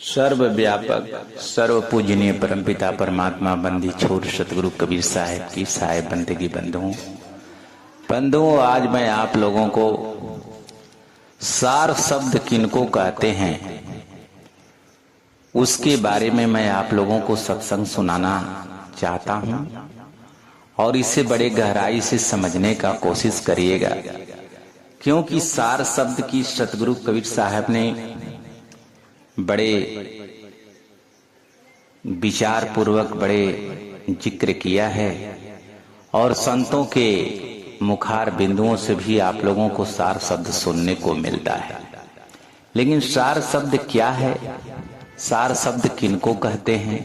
सर्वव्यापक सर्व पूजनीय परमपिता परमात्मा बंदी छोर सतगुरु कबीर साहिब की साहिब बंदगी बंधुओं, आज मैं आप लोगों को सार शब्द किनको कहते हैं उसके बारे में मैं आप लोगों को सत्संग सुनाना चाहता हूं और इसे बड़े गहराई से समझने का कोशिश करिएगा, क्योंकि सार शब्द की सतगुरु कबीर साहब ने बड़े विचार पूर्वक बड़े जिक्र किया है और संतों के मुखार बिंदुओं से भी आप लोगों को सार शब्द सुनने को मिलता है। लेकिन सार शब्द क्या है, सार शब्द किनको कहते हैं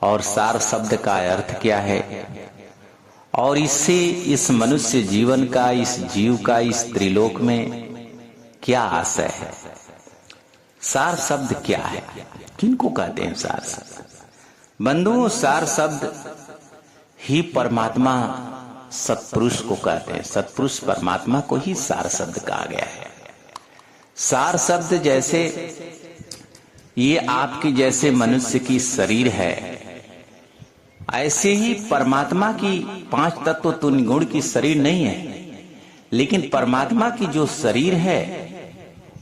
और सार शब्द का अर्थ क्या है और इससे इस मनुष्य जीवन का, इस जीव का, इस त्रिलोक में क्या आशय है। सार शब्द क्या है, किनको कहते हैं सार शब्द। बंधुओं, सार शब्द ही परमात्मा सत्पुरुष को कहते हैं। सत्पुरुष परमात्मा को ही सार शब्द कहा गया है। सार शब्द जैसे ये आपकी जैसे मनुष्य की शरीर है, ऐसे ही परमात्मा की पांच तत्व तुल्य गुण की शरीर नहीं है, लेकिन परमात्मा की जो शरीर है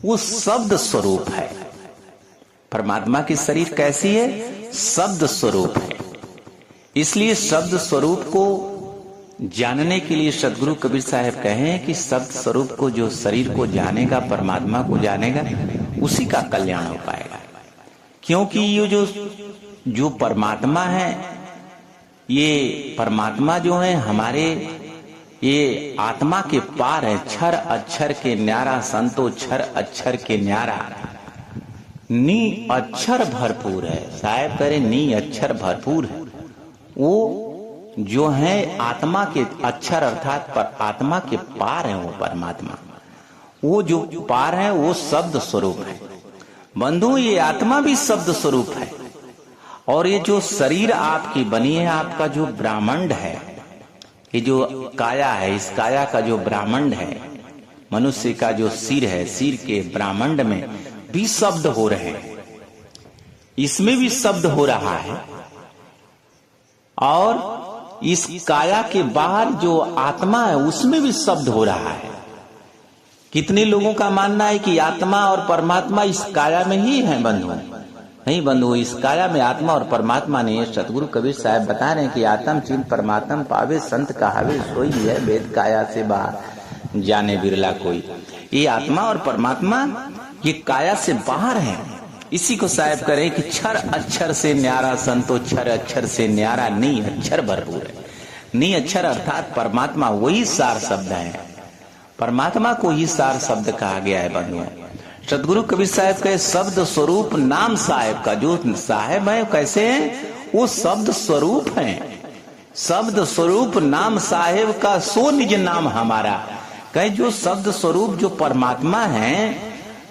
वो शब्द स्वरूप है। परमात्मा की शरीर कैसी है? शब्द स्वरूप है। इसलिए शब्द स्वरूप को जानने के लिए सतगुरु कबीर साहब कहे कि शब्द स्वरूप को जो शरीर को जानेगा, परमात्मा को जानेगा, उसी का कल्याण हो पाएगा। क्योंकि ये जो परमात्मा है, ये परमात्मा जो है हमारे ये आत्मा के पार है। क्षर अक्षर के न्यारा संतो, क्षर अक्षर के न्यारा, नी अक्षर भरपूर है। साहब करे नी अक्षर भरपूर है। वो जो है आत्मा के अक्षर अर्थात पर आत्मा के पार है वो परमात्मा। वो जो पार है वो शब्द स्वरूप है। बंधु, ये आत्मा भी शब्द स्वरूप है और ये जो शरीर आपकी बनी है, आपका जो ब्रह्मांड है, ये जो काया है, इस काया का जो ब्रह्मांड है, मनुष्य का जो सिर है, सिर के ब्रह्मांड में भी शब्द हो रहे हैं, इसमें भी शब्द हो रहा है। और इस काया के बाहर जो आत्मा है उसमें भी शब्द हो रहा है। कितने लोगों का मानना है कि आत्मा और परमात्मा इस काया में ही है। बंधु, नहीं बंधु, इस काया में आत्मा और परमात्मा नहीं है। सतगुरु कबीर साहब बता रहे हैं कि आत्म चिन्ह परमात्म पावे, संत कहावे सोई है, वेद काया से बाहर जाने बिरला कोई। ये आत्मा और परमात्मा ये काया से बाहर है। इसी को साहब करे कि क्षर अक्षर से न्यारा संतो, क्षर अक्षर से न्यारा, नी अक्षर भरपूर है। नी अक्षर अर्थात परमात्मा, वही सार शब्द है। परमात्मा को ही सार शब्द कहा गया है। बंधुओं, सतगुरु कबीर साहब के शब्द स्वरूप नाम साहेब का, जो साहेब है कैसे है? वो शब्द स्वरूप है। शब्द स्वरूप नाम साहेब का सो निज नाम हमारा। कहे जो शब्द स्वरूप जो परमात्मा है,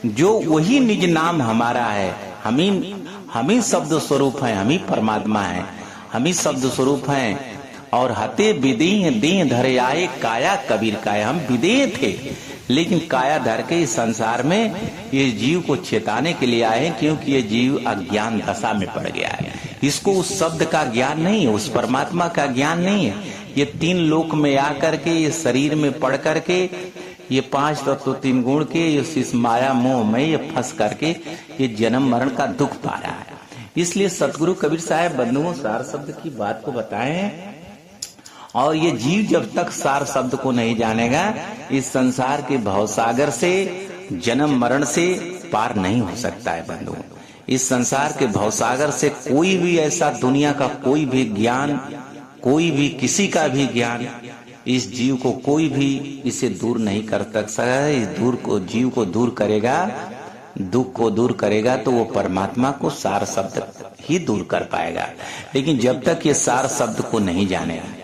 जो वही निज नाम हमारा है। हम ही शब्द स्वरूप है, हम ही परमात्मा है, हम ही शब्द स्वरूप हैं। और हते विदेह देह धरे आए काया कबीर काया। हम विदेह थे लेकिन काया धर के इस संसार में ये जीव को चेताने के लिए आए, क्योंकि ये जीव अज्ञान दशा में पड़ गया है। इसको उस शब्द का ज्ञान नहीं है, उस परमात्मा का ज्ञान नहीं है। ये तीन लोक में आकर के, ये शरीर में पड़ करके, ये पांच तत्व तीन गुण के इस माया मोह में ये फंस करके ये जन्म मरण का दुख पा रहा है। इसलिए सतगुरु कबीर साहब बंधुओं सार शब्द की बात को बताएं। और ये जीव जब तक सार शब्द को नहीं जानेगा, इस संसार के भवसागर से, जन्म मरण से पार नहीं हो सकता है। बंधुओं, इस संसार के भवसागर से कोई भी ऐसा दुनिया का कोई भी ज्ञान, कोई भी किसी का भी ज्ञान इस जीव को कोई भी इसे दूर नहीं कर सकता है। इस जीव को दूर करेगा, दुख को दूर करेगा तो वो परमात्मा को सार शब्द ही दूर कर पाएगा। लेकिन जब तक ये सार शब्द को नहीं जानेगा,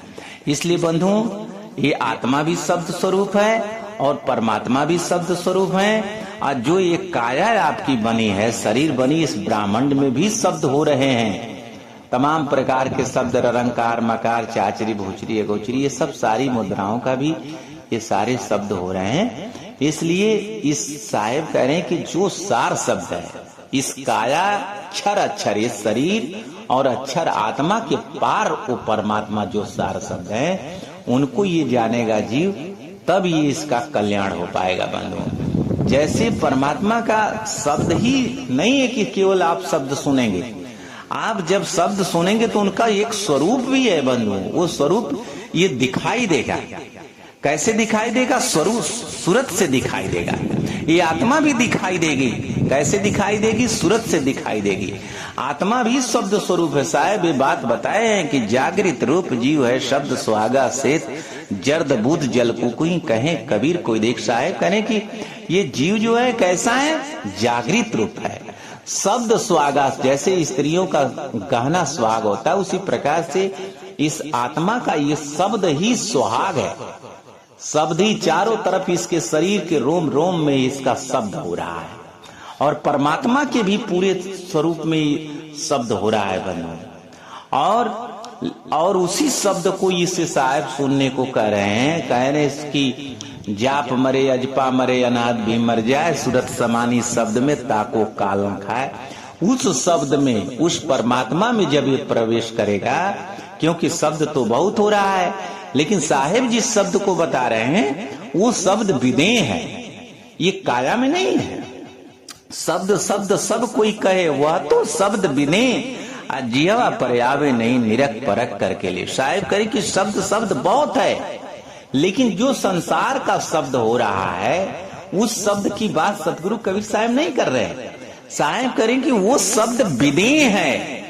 इसलिए बंधुओं ये आत्मा भी शब्द स्वरूप है और परमात्मा भी शब्द स्वरूप है। और जो ये काया आपकी बनी है, शरीर बनी, इस ब्रह्मांड में भी शब्द हो रहे हैं। तमाम प्रकार के शब्द, रंकार मकार चाचरी भूचरी अगोचरी, ये सब सारी मुद्राओं का भी ये सारे शब्द हो रहे हैं। इसलिए इस साहेब कह रहे हैं कि जो सार शब्द है इस काया क्षर अक्षर ये शरीर और अक्षर आत्मा के पार वो परमात्मा जो सार शब्द है उनको ये जानेगा जीव, तब ये इसका कल्याण हो पाएगा बंधुओं। जैसे परमात्मा का शब्द ही नहीं है कि केवल आप शब्द सुनेंगे, आप जब शब्द सुनेंगे तो उनका एक स्वरूप भी है बंधुओं। वो स्वरूप ये दिखाई देगा। कैसे दिखाई देगा? स्वरूप सूरत से दिखाई देगा। ये आत्मा भी दिखाई देगी। कैसे दिखाई देगी? सूरत से दिखाई देगी। आत्मा भी शब्द स्वरूप है। साहब ये बात बताए हैं कि जागृत रूप जीव है, शब्द सुहागा सेत जर्द बुध जल कुकुई कहे कबीर कोई देख। साहब कहने की ये जीव जो है कैसा है? जागृत रूप है। शब्द सुहागा, जैसे स्त्रियों का गहना सुहाग होता है, उसी प्रकार से इस आत्मा का ये शब्द ही सुहाग है। शब्द ही चारों तरफ इसके शरीर के रोम रोम में इसका शब्द हो रहा है, और परमात्मा के भी पूरे स्वरूप में शब्द हो रहा है बंधु। और उसी शब्द को इससे साहब सुनने को कह रहे हैं इसकी जाप मरे अजपा मरे अनाथ भी मर जाए, सूरत समानी शब्द में ताको काल न खाए। उस शब्द में, उस परमात्मा में जब ये प्रवेश करेगा, क्योंकि शब्द तो बहुत हो रहा है, लेकिन साहेब जिस शब्द को बता रहे हैं वो शब्द विदेह है, ये काया में नहीं है। शब्द शब्द सब कोई कहे वह तो शब्द विदेह जीवा पर आवे नहीं निरख परख करके ले। साहेब करे कि शब्द शब्द बहुत है, लेकिन जो संसार का शब्द हो रहा है उस शब्द की बात सतगुरु कबीर साहब नहीं कर रहे। साहब करें कि वो शब्द विदेह है,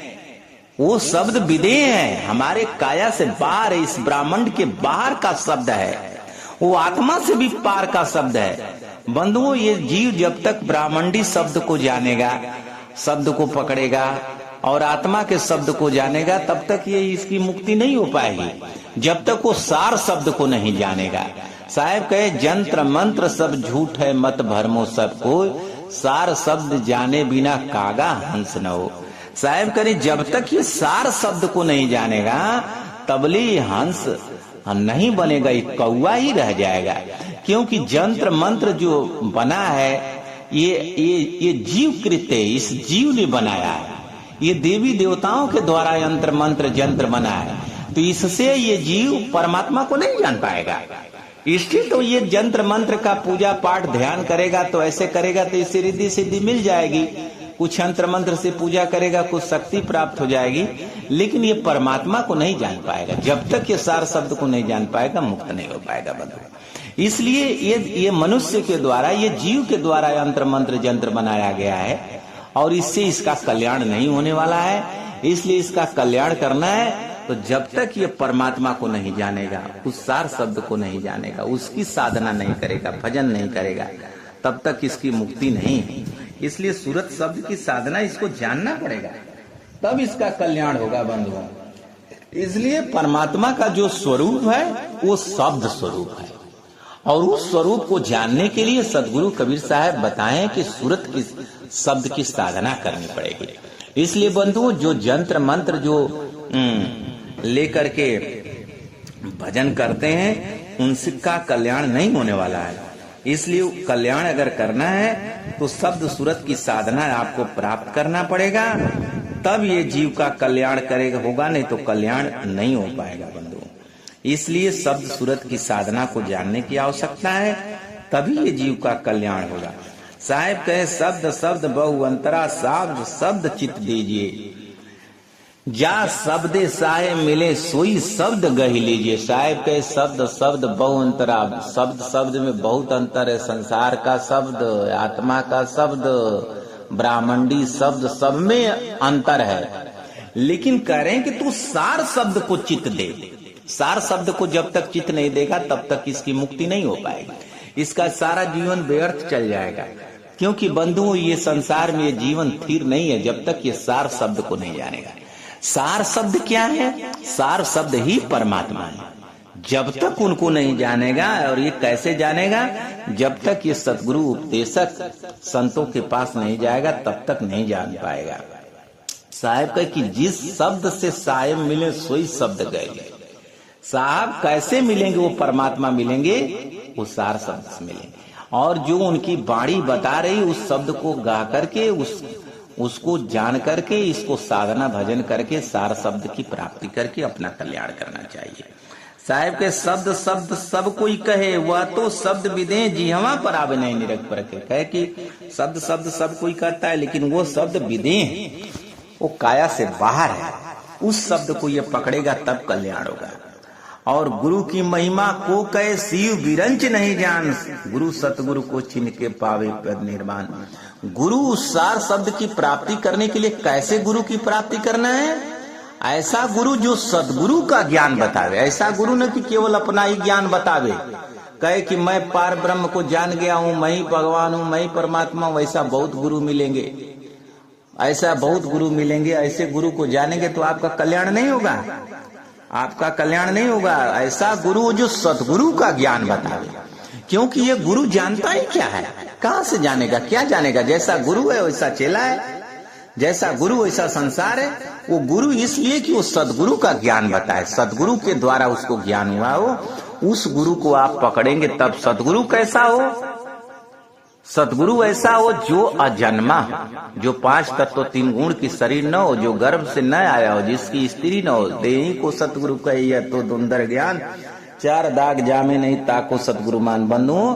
वो शब्द विदेह है, हमारे काया से बाहर, इस ब्रह्मांड के बाहर का शब्द है, वो आत्मा से भी पार का शब्द है। बंधुओं, ये जीव जब तक ब्रह्मांडी शब्द को जानेगा, शब्द को पकड़ेगा और आत्मा के शब्द को जानेगा, तब तक ये इसकी मुक्ति नहीं हो पाएगी जब तक वो सार शब्द को नहीं जानेगा। साहब कहे जंत्र मंत्र सब झूठ है मत भरमो सब को, सार शब्द जाने बिना कागा हंस न हो। साहब कहे जब तक ये सार शब्द को नहीं जानेगा तबले हंस नहीं बनेगा, ये कौवा ही रह जाएगा। क्योंकि जंत्र मंत्र जो बना है ये जीव कृत्य, इस जीव ने बनाया है, ये देवी देवताओं के द्वारा यंत्र मंत्र जंत्र बना है, तो इससे ये जीव परमात्मा को नहीं जान पाएगा। इसलिए तो ये जंत्र मंत्र का पूजा पाठ ध्यान करेगा, तो ऐसे करेगा तो इससे रिद्धि सिद्धि मिल जाएगी, कुछ यंत्र मंत्र से पूजा करेगा कुछ शक्ति प्राप्त हो जाएगी, लेकिन ये परमात्मा को नहीं जान पाएगा। जब तक ये सार शब्द को नहीं जान पाएगा मुक्त नहीं हो पाएगा बंधु। इसलिए ये मनुष्य के द्वारा, ये जीव के द्वारा यंत्र मंत्र जंत्र बनाया गया है, और इससे इसका कल्याण नहीं होने वाला है। इसलिए इसका कल्याण करना है तो जब तक ये परमात्मा को नहीं जानेगा, उस सार शब्द को नहीं जानेगा, उसकी साधना नहीं करेगा, भजन नहीं करेगा, तब तक इसकी मुक्ति नहीं है। इसलिए सूरत शब्द की साधना इसको जानना पड़ेगा, तब इसका कल्याण होगा बंधुओं। इसलिए परमात्मा का जो स्वरूप है वो शब्द स्वरूप है, और उस स्वरूप को जानने के लिए सदगुरु कबीर साहब बताएं कि सूरत की शब्द की साधना करनी पड़ेगी। इसलिए बंधुओं, जो जंत्र मंत्र जो लेकर के भजन करते हैं उनका कल्याण नहीं होने वाला है। इसलिए कल्याण अगर करना है तो शब्द सूरत की साधना आपको प्राप्त करना पड़ेगा, तब ये जीव का कल्याण करेगा, होगा नहीं तो कल्याण नहीं हो पाएगा बंधुओं। इसलिए शब्द सूरत की साधना को जानने की आवश्यकता है, तभी ये जीव का कल्याण होगा। साहेब कहे शब्द शब्द बहु अंतरा, शब्द शब्द चित दीजिए, जा शब्दे साहे मिले सोई शब्द गही लीजिए। साहेब कहे शब्द शब्द बहु अंतरा, शब्द शब्द में बहुत अंतर है, संसार का शब्द, आत्मा का शब्द, ब्राह्मणी शब्द, सब में अंतर है। लेकिन कह रहे हैं कि तू सार शब्द को चित दे। सार शब्द को जब तक चित नहीं देगा तब तक इसकी मुक्ति नहीं हो पाएगी, इसका सारा जीवन व्यर्थ चल जाएगा। क्योंकि बंधुओं, ये संसार में ये जीवन स्थिर नहीं है जब तक ये सार शब्द को नहीं जानेगा। सार शब्द क्या है? सार शब्द ही परमात्मा है। जब तक उनको नहीं जानेगा, और ये कैसे जानेगा? जब तक ये सतगुरु उपदेशक संतों के पास नहीं जाएगा तब तक नहीं जान पाएगा। साहेब कहे कि जिस शब्द से साहेब मिले सोई शब्द गए। साहब कैसे मिलेंगे? वो परमात्मा मिलेंगे, वो सार शब्द से मिलेंगे। और जो उनकी वाणी बता रही उस शब्द को गा करके उसको जान करके इसको साधना भजन करके सार शब्द की प्राप्ति करके अपना कल्याण करना चाहिए। साहेब के शब्द शब्द सब कोई कहे, वह तो शब्द विदे जिहवा पर आवे नहीं निरख पर के। कहे कि शब्द शब्द सब कोई करता है, लेकिन वो शब्द विदे हैं, वो काया से बाहर है। उस शब्द को ये पकड़ेगा तब कल्याण होगा। और गुरु की महिमा को कहे शिव विरंच नहीं जान, गुरु सतगुरु को चिन्ह के पावे पद निर्वाण। गुरु सार शब्द की प्राप्ति करने के लिए कैसे गुरु की प्राप्ति करना है? ऐसा गुरु जो सदगुरु का ज्ञान बतावे। ऐसा गुरु न कि केवल अपना ही ज्ञान बतावे, कहे कि मैं पार ब्रह्म को जान गया हूं, मैं ही भगवान हूं, मैं ही परमात्मा हूं। ऐसा बहुत गुरु मिलेंगे, ऐसा बहुत गुरु मिलेंगे। ऐसे गुरु को जानेंगे तो आपका कल्याण नहीं होगा, आपका कल्याण नहीं होगा। ऐसा गुरु जो सदगुरु का ज्ञान बतावे, क्योंकि ये गुरु जानता ही क्या है, कहां से जानेगा, क्या जानेगा। जैसा गुरु है वैसा चेला है, जैसा गुरु वैसा संसार है। वो गुरु इसलिए कि वो सदगुरु का ज्ञान बताए, सदगुरु के द्वारा उसको ज्ञान हुआ हो, उस गुरु को आप पकड़ेंगे तब। सदगुरु कैसा हो? सदगुरु ऐसा हो जो अजन्मा, जो 5 तत्व 3 गुण की शरीर न हो, जो गर्भ से न आया हो, जिसकी स्त्री न हो। देही को सतगुरु कहे तो दुंदर ज्ञान, 4 दाग जामे नहीं ताको सतगुरु मान। बंधुओं,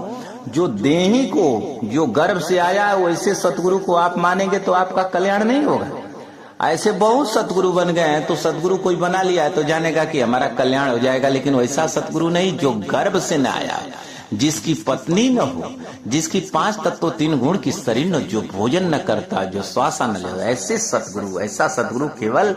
जो देही को, जो गर्भ से आया है, वैसे सतगुरु को आप मानेंगे तो आपका कल्याण नहीं होगा। ऐसे बहुत सतगुरु बन गए हैं, तो सतगुरु कोई बना लिया है तो जानेगा कि हमारा कल्याण हो जाएगा, लेकिन वैसा सतगुरु नहीं जो गर्भ से न आया, जिसकी पत्नी न हो, जिसकी 5 तत्व 3 गुण की शरीर न, जो भोजन न करता, जो श्वास न ले, ऐसे सतगुरु। ऐसा सतगुरु केवल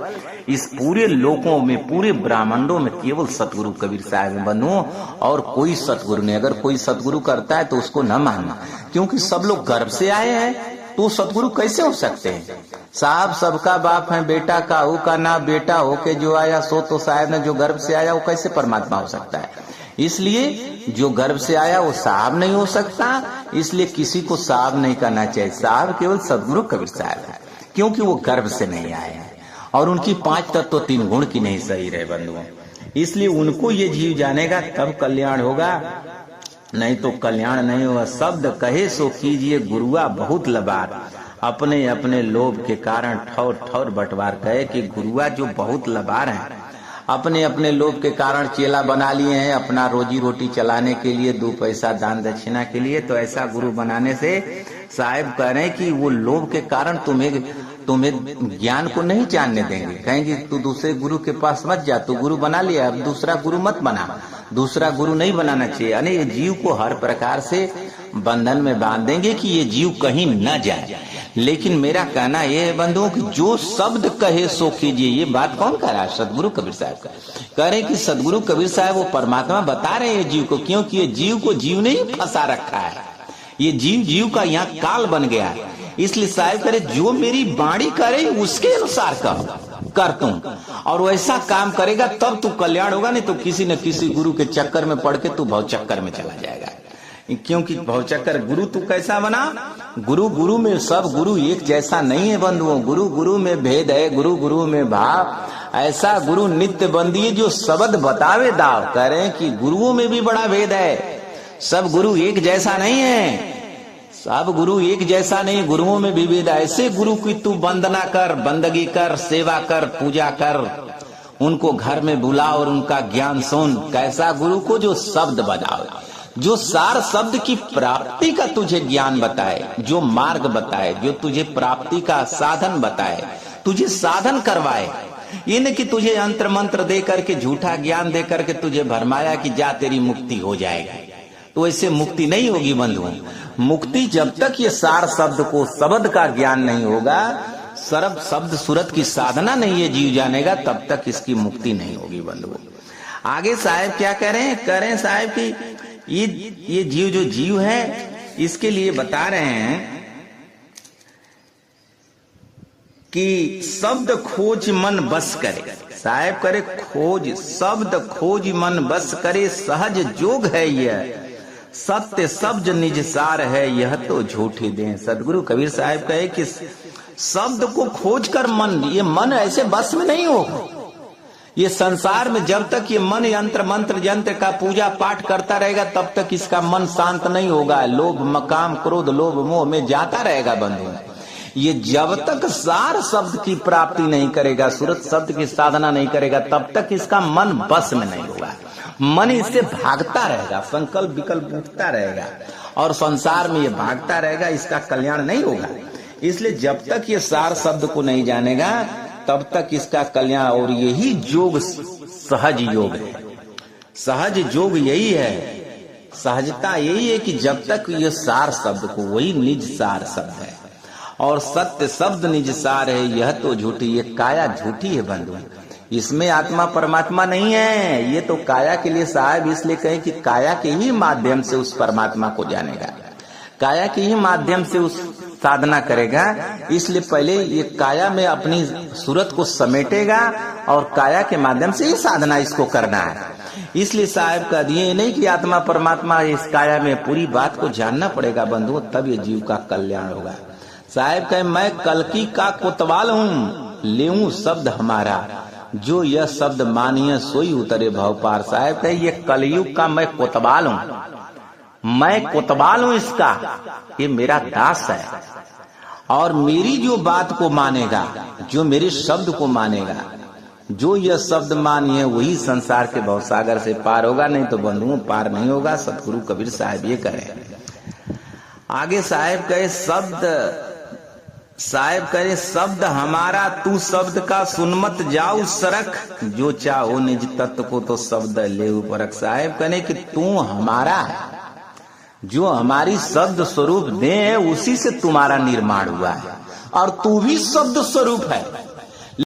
इस पूरे लोकों में, पूरे ब्रह्मांडों में केवल सतगुरु कबीर साहब बनो, और कोई सतगुरु नहीं। अगर कोई सतगुरु करता है तो उसको न मानना, क्योंकि सब लोग गर्भ से आए हैं, तो सतगुरु कैसे हो सकते हैं? साहब सबका बाप है, बेटा काहू का ना बेटा हो के जो आया सो तो साहब ने, जो गर्भ से आया वो कैसे परमात्मा हो सकता है? इसलिए जो गर्भ से आया वो साहब नहीं हो सकता, इसलिए किसी को साहब नहीं करना चाहिए। साहब केवल सदगुरु कबीर साहब है, क्योंकि वो गर्भ से नहीं आए हैं और उनकी 5 तत्व 3 गुण की नहीं सही रहे बंधुओं। इसलिए उनको ये जीव जानेगा तब कल्याण होगा, नहीं तो कल्याण नहीं होगा। शब्द कहे सो कीजिए गुरुआ बहुत लबार, अपने अपने लोभ के कारण ठौर ठौर बंटवार। कहे कि गुरुआ जो बहुत लबार हैं, अपने अपने लोभ के कारण चेला बना लिए हैं, अपना रोजी रोटी चलाने के लिए, 2 पैसा दान दक्षिणा के लिए। तो ऐसा गुरु बनाने से साहिब कह रहे हैं कि वो लोभ के कारण तुम्हें ज्ञान को नहीं जानने देंगे। कहेंगे तू दूसरे गुरु के पास मत जा, तू गुरु बना लिया, अब दूसरा गुरु मत बना, दूसरा गुरु नहीं बनाना चाहिए। यानी ये जीव को हर प्रकार से बंधन में बांध देंगे कि ये जीव कहीं न जाए। लेकिन मेरा कहना यह है बंधुओं कि जो शब्द कहे सो कीजिए। ये बात कौन कह रहा है? सदगुरु कबीर साहब का कह रहे हैं कि सदगुरु कबीर साहब वो परमात्मा बता रहे हैं जीव को, क्योंकि ये जीव को जीव ने ही फंसा रखा है। ये जीव का यहाँ काल बन गया है। इसलिए साहब करे जो मेरी वाणी करे उसके अनुसार कर तुम, और वैसा काम करेगा तब तू कल्याण होगा, नहीं तो किसी न किसी गुरु के चक्कर में पड़ के तू भव चक्कर में चला जाएगा। क्योंकि भव चक्कर, गुरु तू कैसा बना? गुरु में सब गुरु एक जैसा नहीं है बंधुओं। गुरु में भेद है, गुरु में भाव। ऐसा गुरु नित्य बंदी जो शब्द बतावे दाव। कह रहे हैं कि गुरुओं में भी बड़ा भेद है, सब गुरु एक जैसा नहीं है, सब गुरु एक जैसा नहीं, गुरुओं में भी भेद है। ऐसे गुरु की तू वंदना कर, बंदगी कर, सेवा कर, पूजा कर, उनको घर में बुला और उनका ज्ञान सुन। कैसा गुरु को जो शब्द बताओ, जो सार शब्द की प्राप्ति का तुझे ज्ञान बताए, जो मार्ग बताए, जो तुझे प्राप्ति का साधन बताए, तुझे साधन करवाए। ये न कि तुझे अंतर मंत्र दे करके, झूठा ज्ञान दे करके तुझे भरमाया कि जा तेरी मुक्ति हो जाएगी, तो ऐसे मुक्ति नहीं होगी बंधुओं। मुक्ति जब तक ये सार शब्द को, शब्द का ज्ञान नहीं होगा, सर्व शब्द सूरत की साधना नहीं ये जीव जानेगा, तब तक इसकी मुक्ति नहीं होगी बंधुओं। आगे साहब क्या कह रहे हैं? कह रहे हैं साहब कि ये जीव जो जीव है, इसके लिए बता रहे हैं कि शब्द खोज मन बस करे। साहब करे खोज, शब्द खोज मन बस करे, सहज जोग है यह, सत्य शब्द निज सार है, यह तो झूठी दें। सदगुरु कबीर साहब कहे कि शब्द को खोज कर मन, ये मन ऐसे बस में नहीं हो, ये संसार में जब तक ये मन यंत्र मंत्र यंत्र का पूजा पाठ करता रहेगा तब तक इसका मन शांत नहीं होगा। लोभ मकाम क्रोध लोभ मोह में जाता रहेगा बंधु। ये जब तक सार शब्द की प्राप्ति नहीं करेगा, सूरत शब्द की साधना नहीं करेगा, तब तक इसका मन बस में नहीं होगा। मन इससे भागता रहेगा, संकल्प विकल्प उठता रहेगा और संसार में ये भागता रहेगा, इसका कल्याण नहीं होगा। इसलिए जब तक ये सार शब्द को नहीं जानेगा तब तक इसका कल्याण, और यही योग सहज योग है। सहज योग यही है, सहजता यही है कि जब तक ये सार शब्द को, वही निज सार शब्द है और सत्य शब्द निज सार है, यह तो झूठी, ये काया झूठी है बंधु। इसमें आत्मा परमात्मा नहीं है। ये तो काया के लिए साहब इसलिए कहे कि काया के ही माध्यम से उस परमात्मा को जानेगा, काया के ही माध्यम से उस साधना करेगा। इसलिए पहले ये काया में अपनी सूरत को समेटेगा और काया के माध्यम से ही साधना इसको करना है। इसलिए साहब कह दिए नहीं कि आत्मा परमात्मा इस काया में, पूरी बात को जानना पड़ेगा बंधु, तब ये जीव का कल्याण होगा। साहब कहे मैं कलकी का कोतवाल हूँ, लेऊं शब्द हमारा, जो यह शब्द मानिए सोई उतरे भव पार। साहब कहे ये कलयुग का मैं कोतवाल हूँ, मैं कोतवाल हूँ इसका, ये मेरा दास है और मेरी जो बात को मानेगा, जो मेरे शब्द को मानेगा, जो यह शब्द मानिए वही संसार के भवसागर से पार होगा, नहीं तो बंधुओं पार नहीं होगा। सतगुरु कबीर साहब ये करें। आगे साहब कहे शब्द हमारा तू शब्द का सुनमत जाऊ सरक, जो चाहो निज तत्व को तो शब्द ले परख। साहब कहने कि तू हमारा है, जो हमारी शब्द स्वरूप दे उसी से तुम्हारा निर्माण हुआ है और तू भी शब्द स्वरूप है।